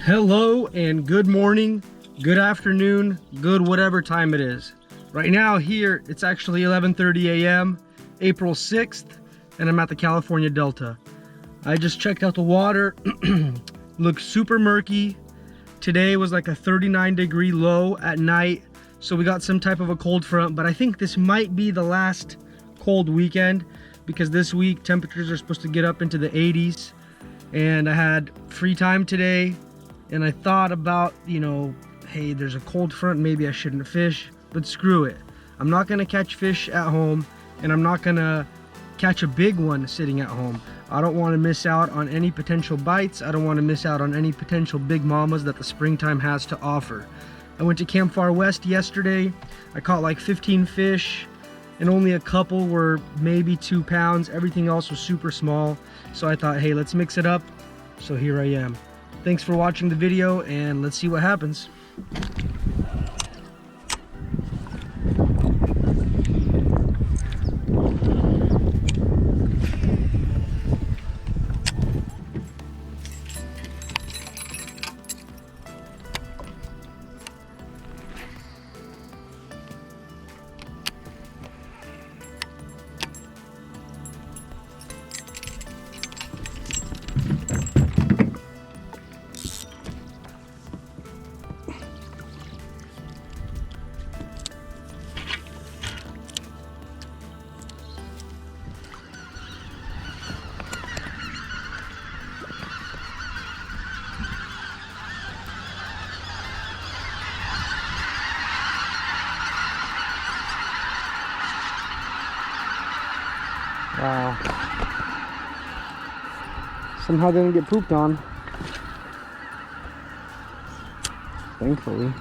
Hello and good morning, good afternoon, good whatever time it is. Right now here, it's actually 11:30 a.m., April 6th, and I'm at the California Delta. I just checked out the water, looks super murky. Today was like a 39-degree low at night, so we got some type of a cold front, but I think this might be the last cold weekend because this week temperatures are supposed to get up into the 80s, and I had free time today. And I thought about, hey, there's a cold front, maybe I shouldn't fish, but screw it. I'm not gonna catch fish at home, and I'm not gonna catch a big one sitting at home. I don't wanna miss out on any potential bites. I don't wanna miss out on any potential big mamas that the springtime has to offer. I went to Camp Far West yesterday. I caught like 15 fish, and only a couple were maybe 2 pounds. Everything else was super small. So I thought, hey, let's mix it up. So here I am. Thanks for watching the video, and let's see what happens. Wow. Somehow didn't get pooped on. Thankfully.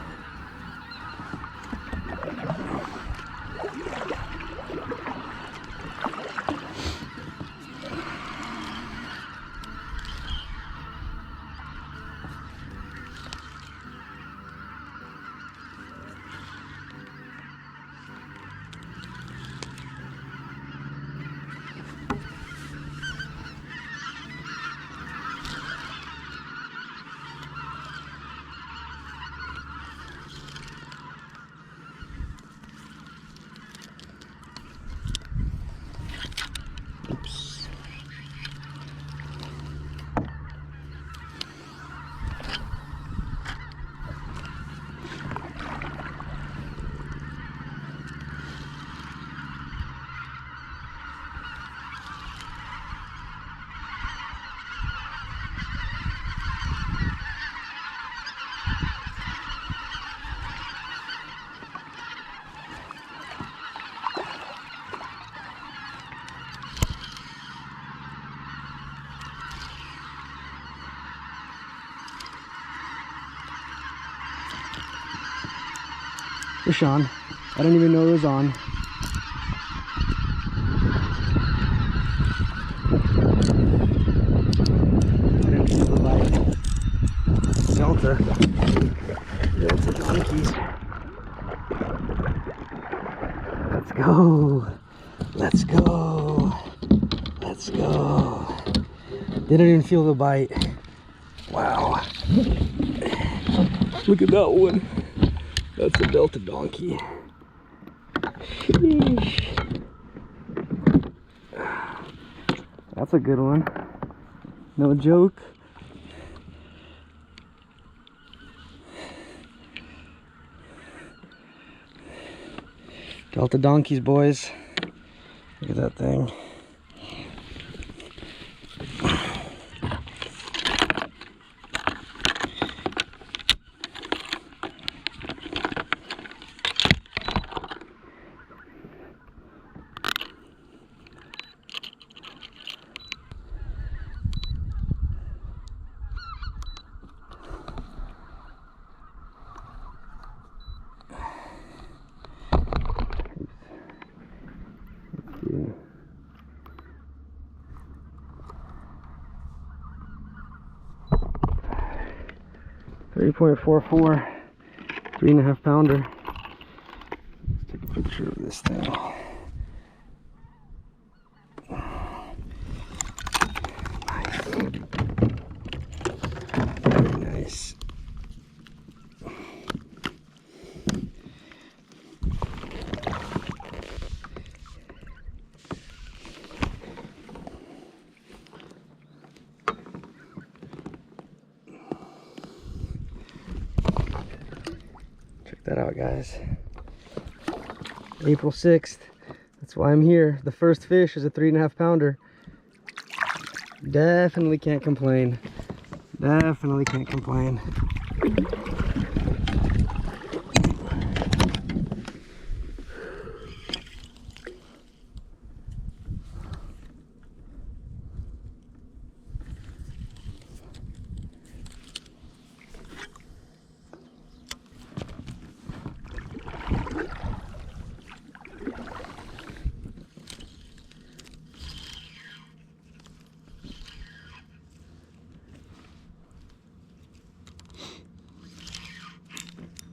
Oops. Fish on. I don't even know it was on. I didn't feel the bite. Delta donkeys. Let's go. Let's go. Let's go. Didn't even feel the bite. Wow. Look at that one. That's a Delta donkey. Sheesh. That's a good one. No joke. Delta donkeys, boys. Look at that thing. Yeah. 3.44, 3.5 pounder. Let's take a picture of this thing. Nice. Very nice. that out, guys. April 6th. That's why I'm here. The first fish is a 3.5 pounder. Definitely can't complain. Definitely can't complain.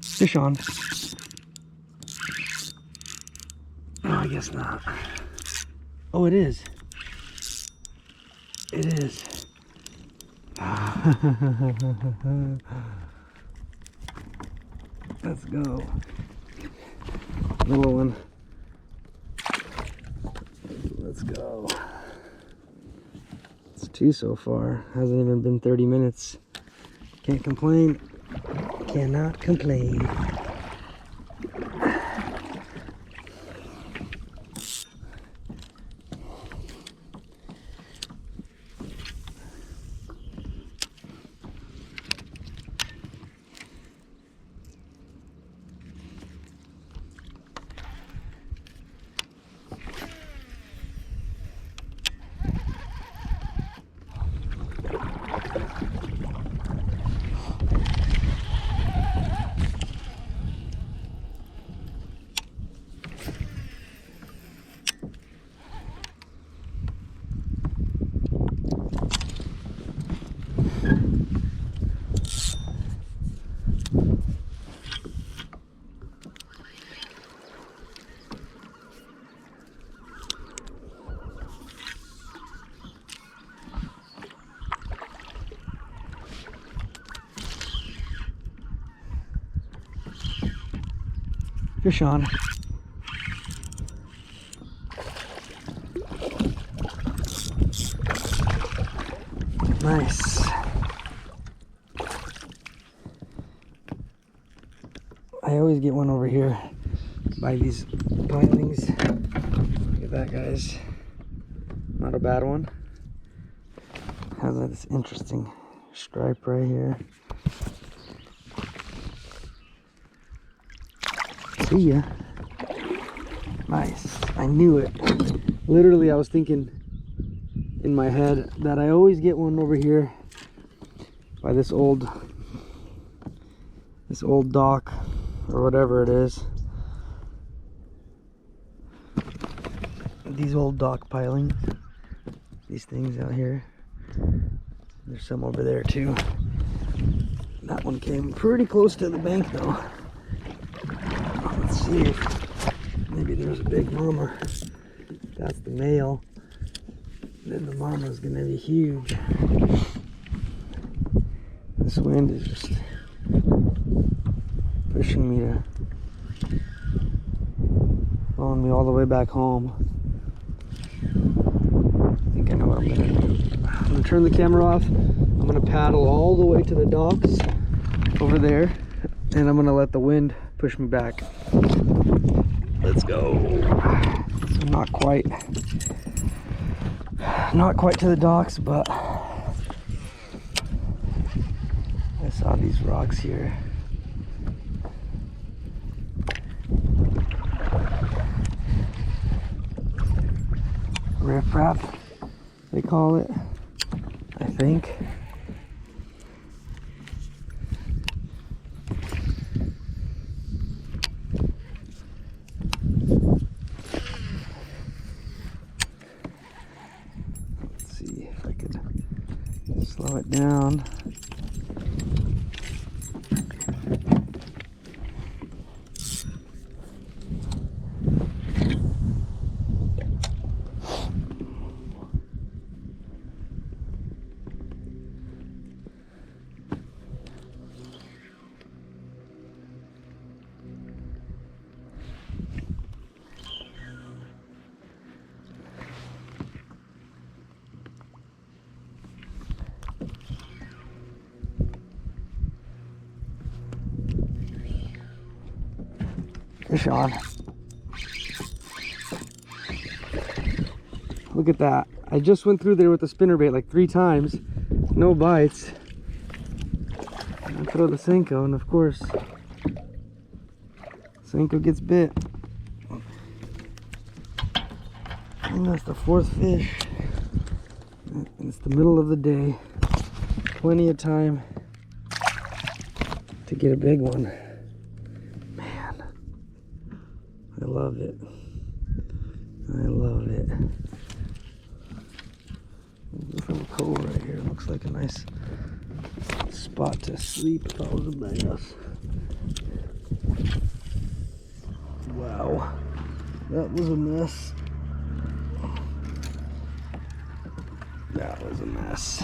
Fish on. No, I guess not. Oh, it is. It is. Let's go. Little one. Let's go. It's 2 so far. Hasn't even been 30 minutes. Can't complain. Cannot complain. Fish on. Nice. I always get one over here by these pilings. Look at that, guys. Not a bad one. Has this interesting stripe right here. See ya. Nice. I knew it. Literally, I was thinking in my head that I always get one over here by this old dock or whatever it is. These old dock pilings. These things out here. There's some over there too. That one came pretty close to the bank though. Let's see if maybe there's a big mama. That's the male. Then the mama's gonna be huge. This wind is just pushing me to, blowing me all the way back home. I think I know what I'm gonna do. I'm gonna turn the camera off. I'm gonna paddle all the way to the docks over there, and I'm gonna let the wind push me back. Let's go. So not quite to the docks, but I saw these rocks here. Riffraff, they call it, I think. Let's see if I could slow it down. Fish on. Look at that. I just went through there with the spinnerbait like 3 times. No bites. I throw the Senko, and of course, Senko gets bit. And that's the 4th fish. And it's the middle of the day. Plenty of time to get a big one. Man, I love it. I love it. This little cove right here looks like a nice spot to sleep if I was a bass. Wow, that was a mess. That was a mess.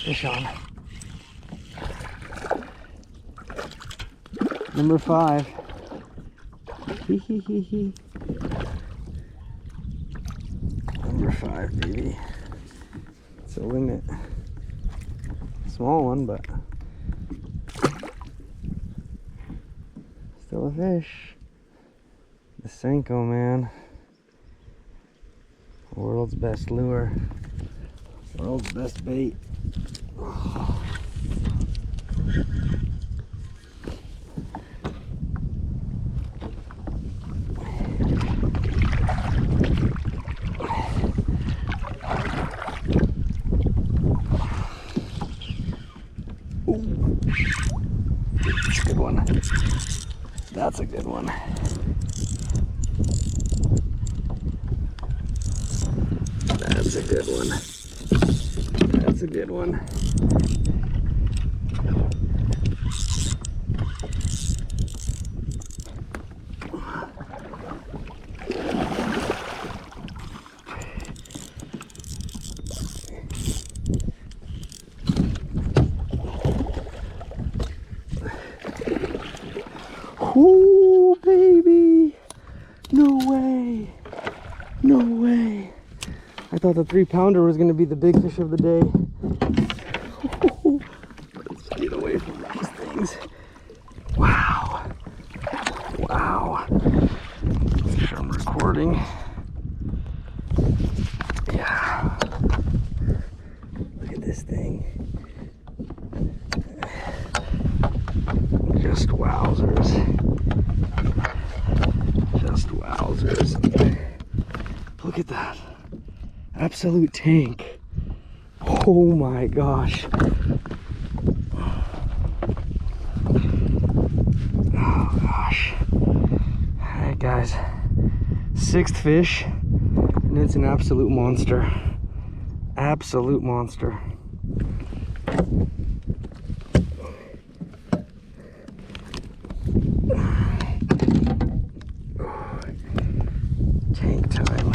Fish on. Number 5. Hee hee hee hee. Number 5, baby. It's a limit. Small one, but still a fish. The Senko, man. World's best lure. World's best bait. Good one. That's a good one. That's a good one. That's a good one. Ooh, baby! No way! No way! I thought the 3-pounder was going to be the big fish of the day. Let's get away from these things. Wow! Wow! Make sure I'm recording. Yeah. Look at this thing. Just wowzers. Just wowzers. Look at that. Absolute tank. Oh my gosh. Oh gosh. Alright guys. 6th fish. And it's an absolute monster. Absolute monster. Tank time.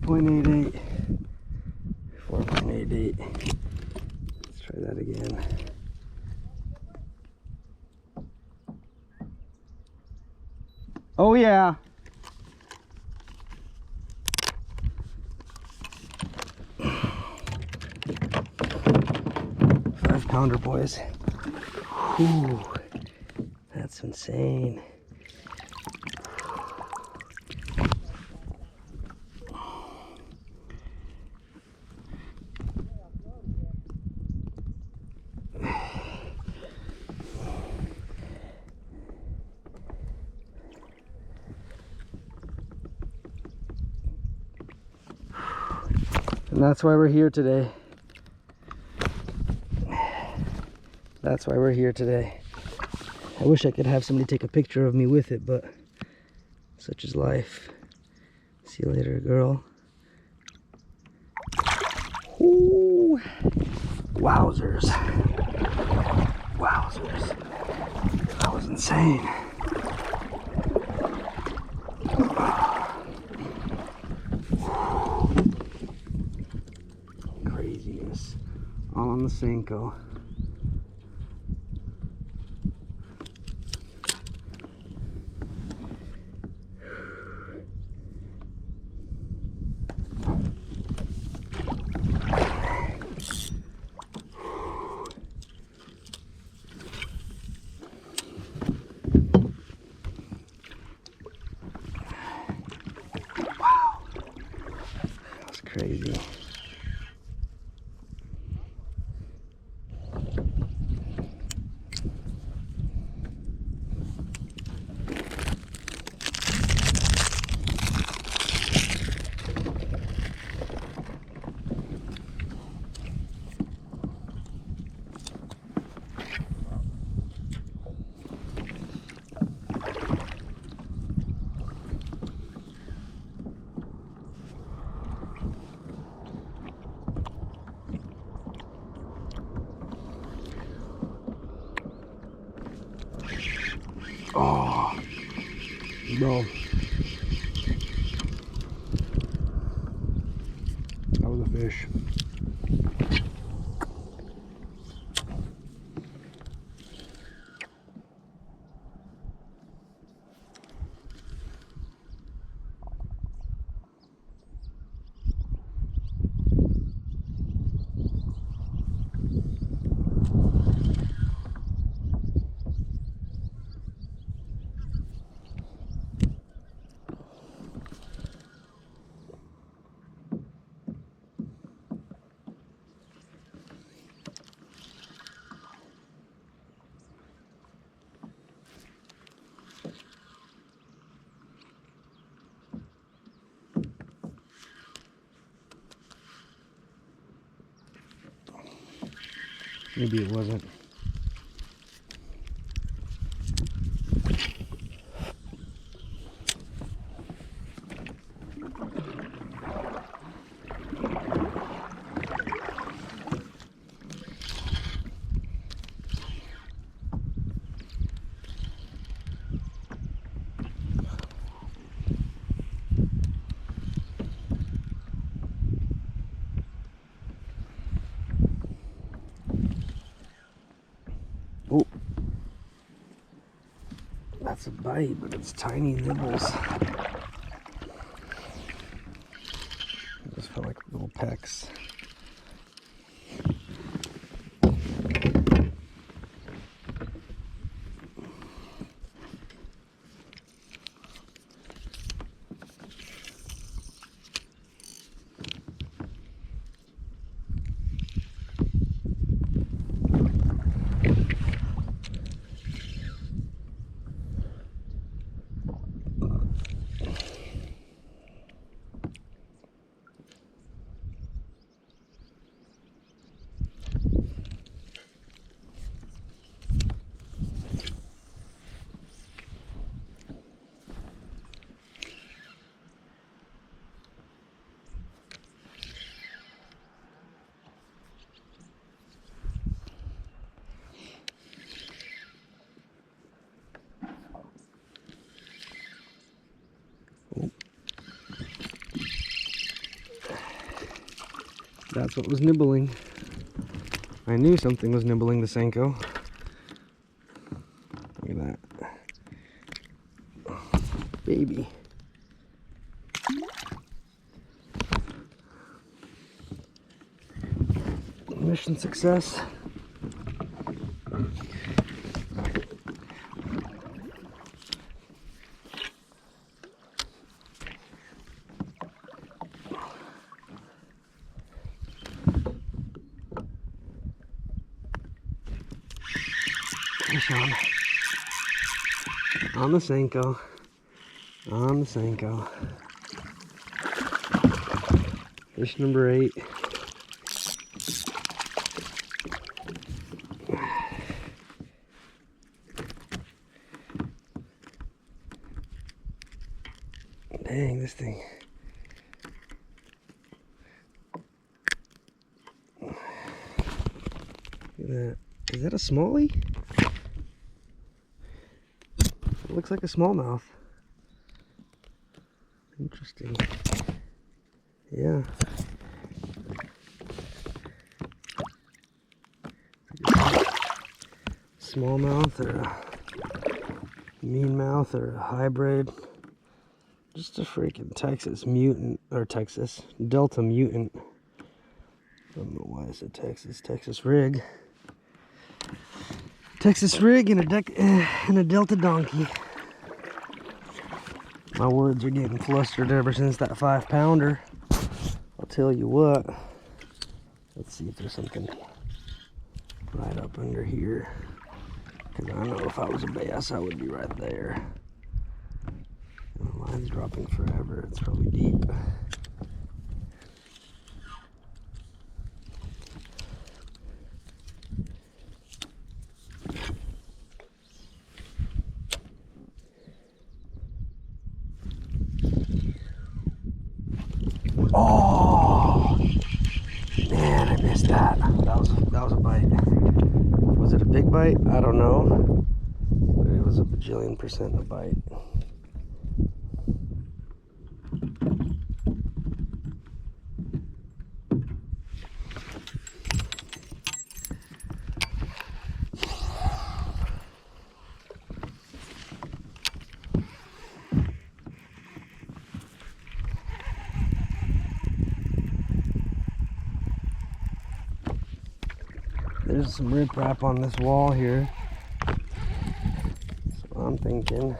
.88. birthday date. Let's try that again. Oh yeah. 5-pounder, boys. Whew. That's insane. And that's why we're here today. That's why we're here today. I wish I could have somebody take a picture of me with it, but such is life. See you later, girl. Ooh. Wowzers. Wowzers. That was insane. Craziness. All on the Senko. Crazy. Oh, bro. That was a fish. Maybe it wasn't. Oh, that's a bite, but it's tiny nibbles. It just felt like little pecks. That's what was nibbling. I knew something was nibbling the Senko. Look at that. Baby. Mission success. Fish on the Senko. On the Senko. Fish number 8. Dang, this thing. Look at that. Is that a smallie? It looks like a smallmouth. Interesting. Yeah. Smallmouth or a meanmouth or a hybrid. Just a freaking Texas mutant, or Texas Delta mutant. I don't know why I said Texas. Texas rig. Texas rig and a Delta donkey. My words are getting flustered ever since that 5-pounder. I'll tell you what. Let's see if there's something right up under here. Because I know if I was a bass, I would be right there. And the line's dropping forever. It's probably deep. Oh man, I missed that. That was a bite. Was it a big bite? I don't know. But it was a bajillion% a bite. There's some riprap on this wall here. So I'm thinking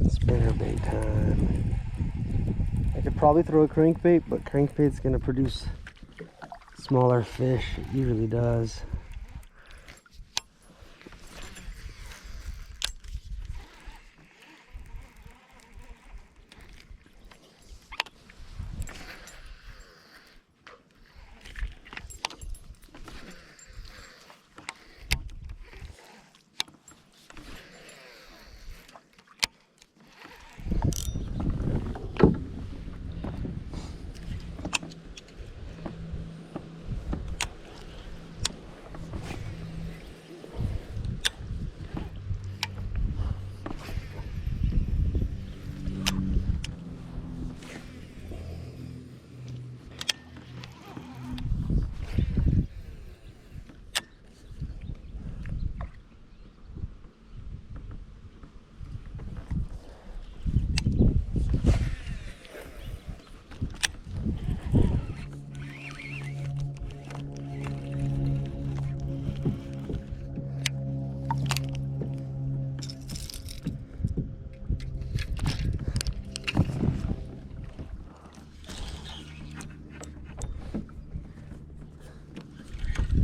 spinnerbait time. I could probably throw a crankbait, but crankbait's gonna produce smaller fish. It usually does.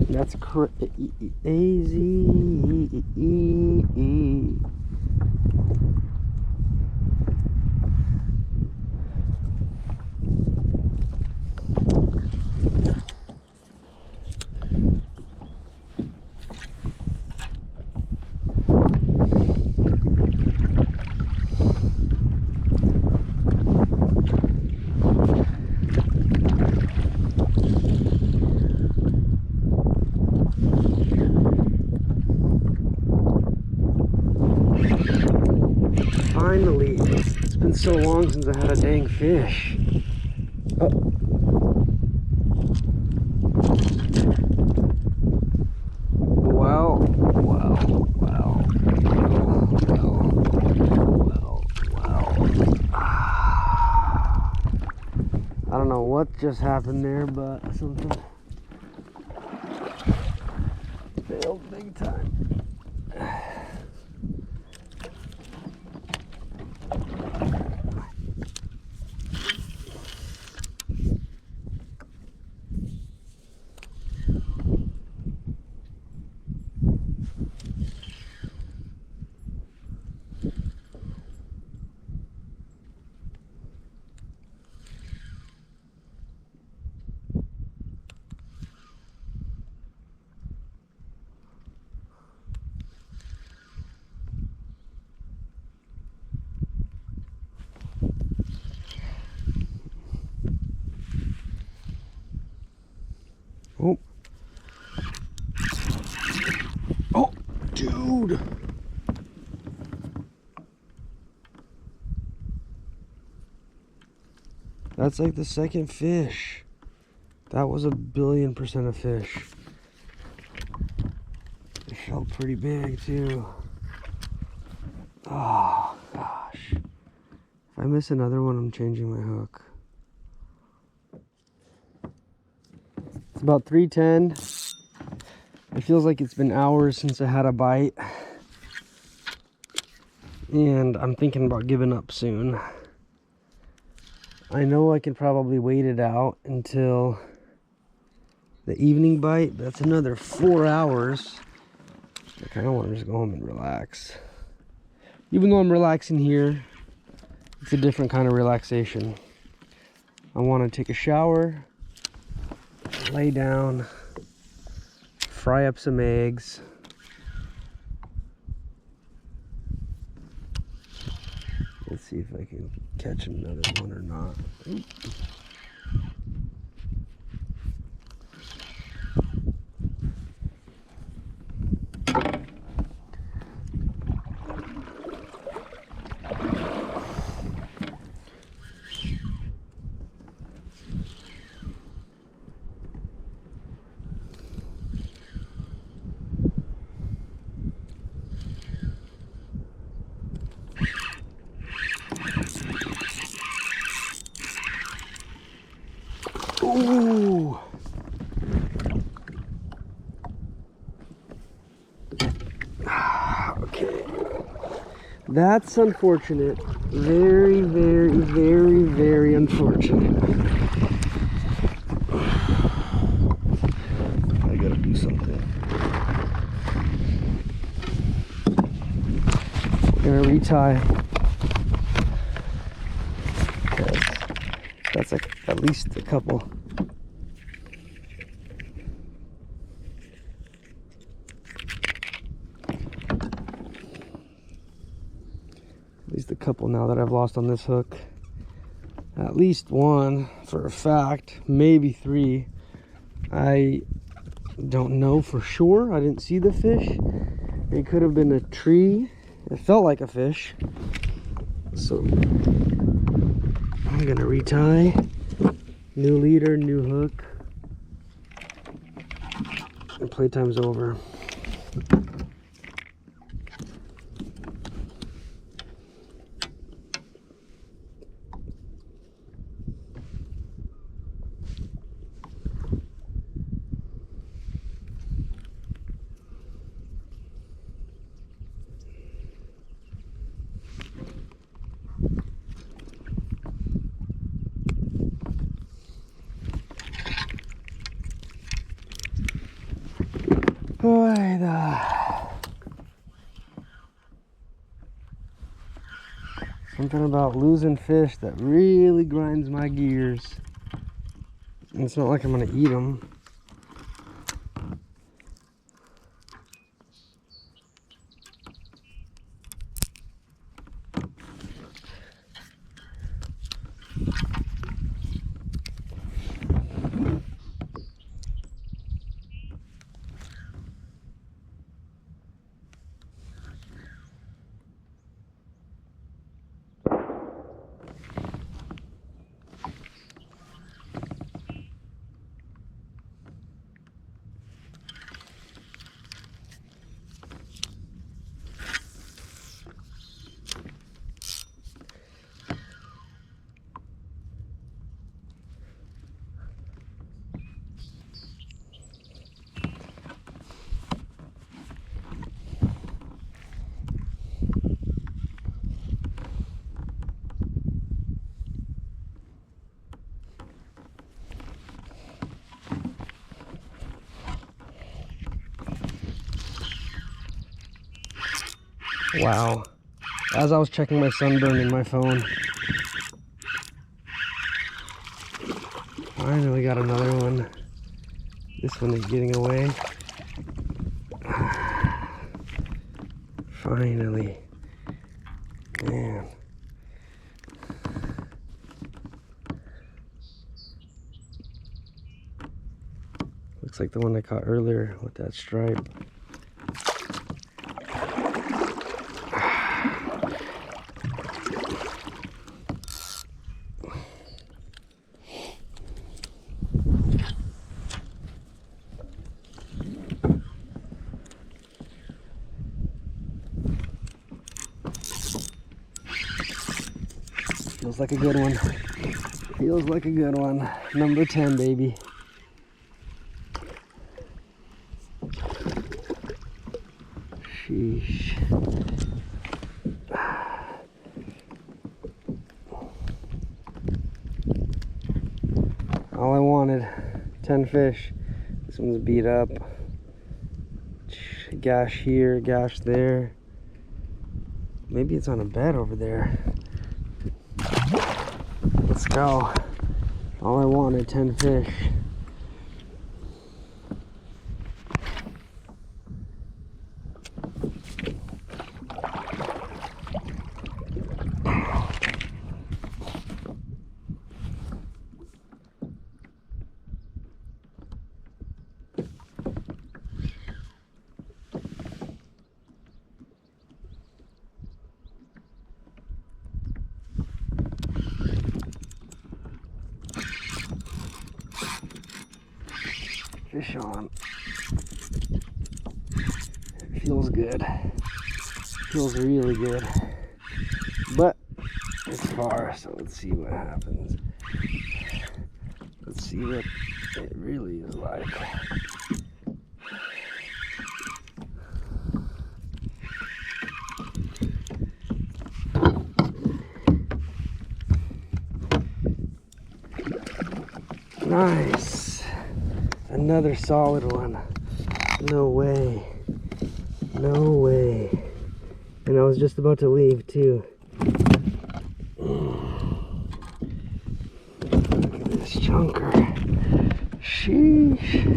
That's crazy. been so long since I had a dang fish. Oh. Wow. I don't know what just happened there, but something failed big time. Oh. Oh, dude. That's like the second fish. That was 1,000,000,000% a fish. It felt pretty big too. Oh gosh. If I miss another one, I'm changing my hook. It's about 3:10. It feels like it's been hours since I had a bite. And I'm thinking about giving up soon. I know I can probably wait it out until the evening bite. That's another 4 hours. I kind of want to just go home and relax. Even though I'm relaxing here, it's a different kind of relaxation. I want to take a shower, lay down, fry up some eggs. Let's see if I can catch another one or not. Ooh. Okay. That's unfortunate. Very, very, very, very unfortunate. I gotta do something. I'm gonna retie. That's like at least a couple. At least a couple now that I've lost on this hook. At least one for a fact, maybe 3. I don't know for sure. I didn't see the fish. It could have been a tree. It felt like a fish. So I'm gonna retie. New leader, new hook. And playtime's over. Boy, something about losing fish that really grinds my gears. And it's not like I'm gonna eat them. Wow. As I was checking my sunburn in my phone, finally got another one. This one is getting away. Finally. Man. Looks like the one I caught earlier with that stripe. Feels like a good one. Feels like a good one. Number 10, baby. Sheesh. All I wanted, 10 fish. This one's beat up. Gash here, gash there. Maybe it's on a bed over there. Let's go. All I wanted, 10 fish. Fish on. It feels good. Feels really good. But it's far, so let's see what happens. Let's see what it really is like. Nice. Another solid one. No way. No way. And I was just about to leave too. Look at this chunker. Sheesh.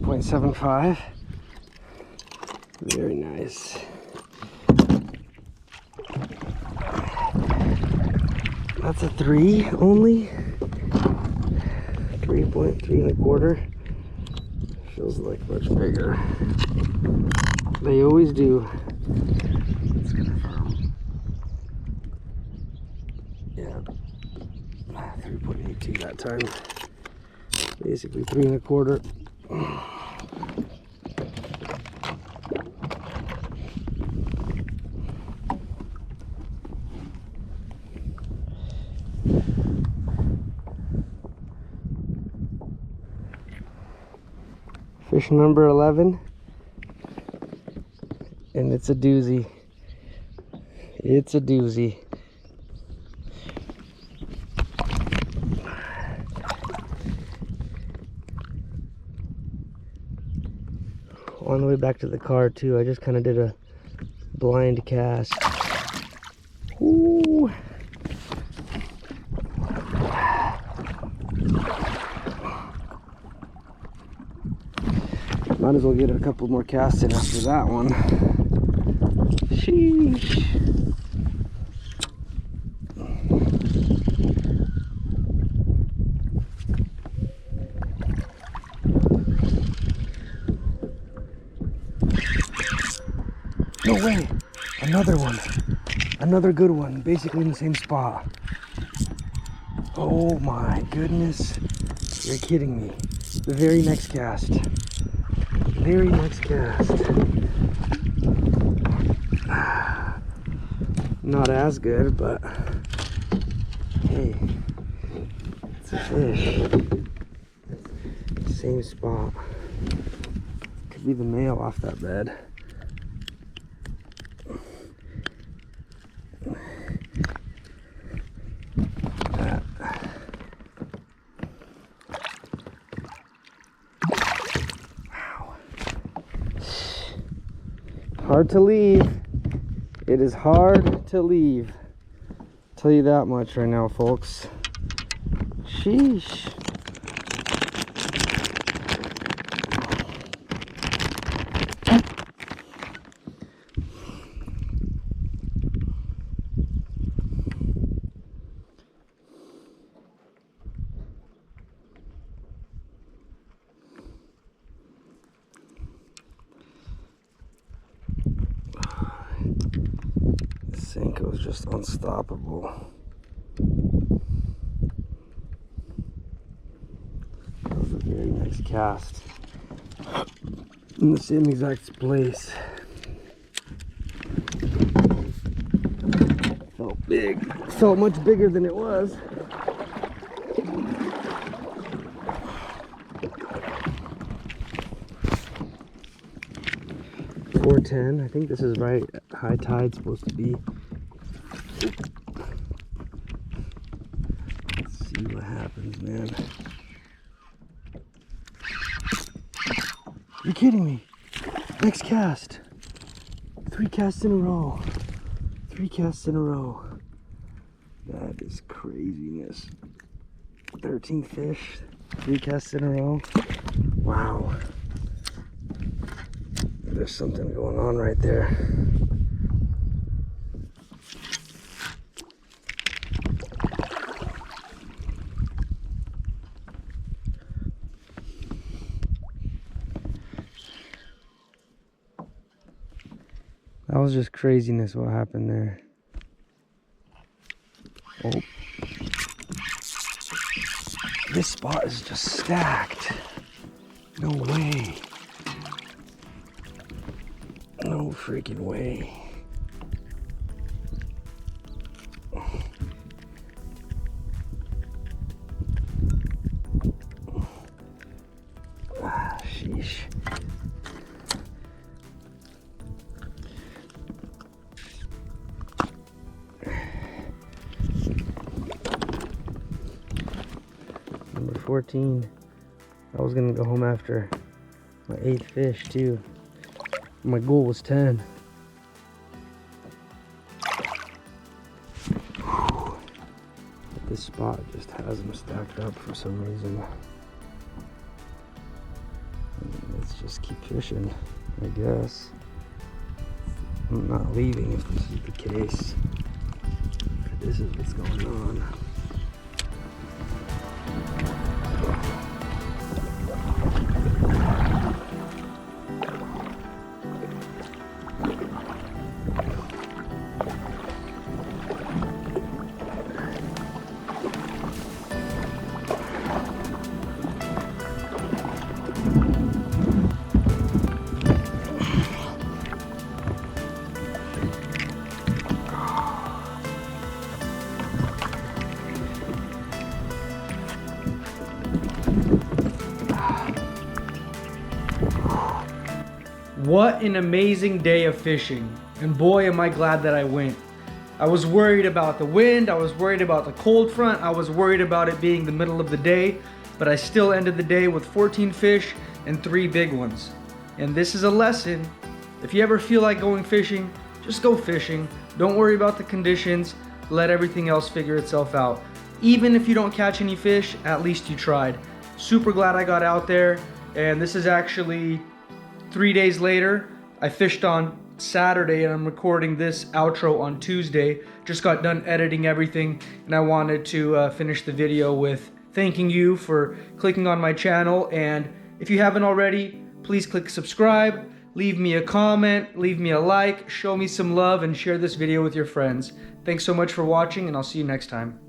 .75. Very nice. That's a 3 only. 3.3 1/4. Feels like much bigger. They always do. Let's confirm. Yeah. 3.82 that time. Basically 3 1/4. Fish number 11, and it's a doozy. It's a doozy. On the way back to the car too, I just kind of did a blind cast. Ooh. Might as well get a couple more casts in after that one. Sheesh. No way! Another one. Another good one, basically in the same spot. Oh my goodness. You're kidding me. The very next cast. Very next cast. Not as good, but hey, it's It's a fish. Same spot. Could be the male off that bed. Wow. Hard to leave. It is hard to leave. Tell you that much right now, folks. Sheesh. Senko is just unstoppable. That was a very nice cast in the same exact place. Felt big. Felt much bigger than it was. .410. I think this is right at high tide supposed to be. Let's see what happens, man. You're kidding me. Next cast. 3 casts in a row. 3 casts in a row. That is craziness. 13 fish. 3 casts in a row. Wow. There's something going on right there. That was just craziness what happened there. Oh. This spot is just stacked. No way. No freaking way. Ah, sheesh. Number 14. I was gonna go home after my 8th fish too. My goal was 10. But this spot just has them stacked up for some reason. Let's just keep fishing, I guess. I'm not leaving if this is the case. If this is what's going on. What an amazing day of fishing, and boy am I glad that I went. I was worried about the wind, I was worried about the cold front, I was worried about it being the middle of the day, but I still ended the day with 14 fish and 3 big ones. And this is a lesson. If you ever feel like going fishing, just go fishing. Don't worry about the conditions, let everything else figure itself out. Even if you don't catch any fish, at least you tried. Super glad I got out there, and this is actually 3 days later. I fished on Saturday and I'm recording this outro on Tuesday. Just got done editing everything and I wanted to finish the video with thanking you for clicking on my channel. And if you haven't already, please click subscribe, leave me a comment, leave me a like, show me some love, and share this video with your friends. Thanks so much for watching, and I'll see you next time.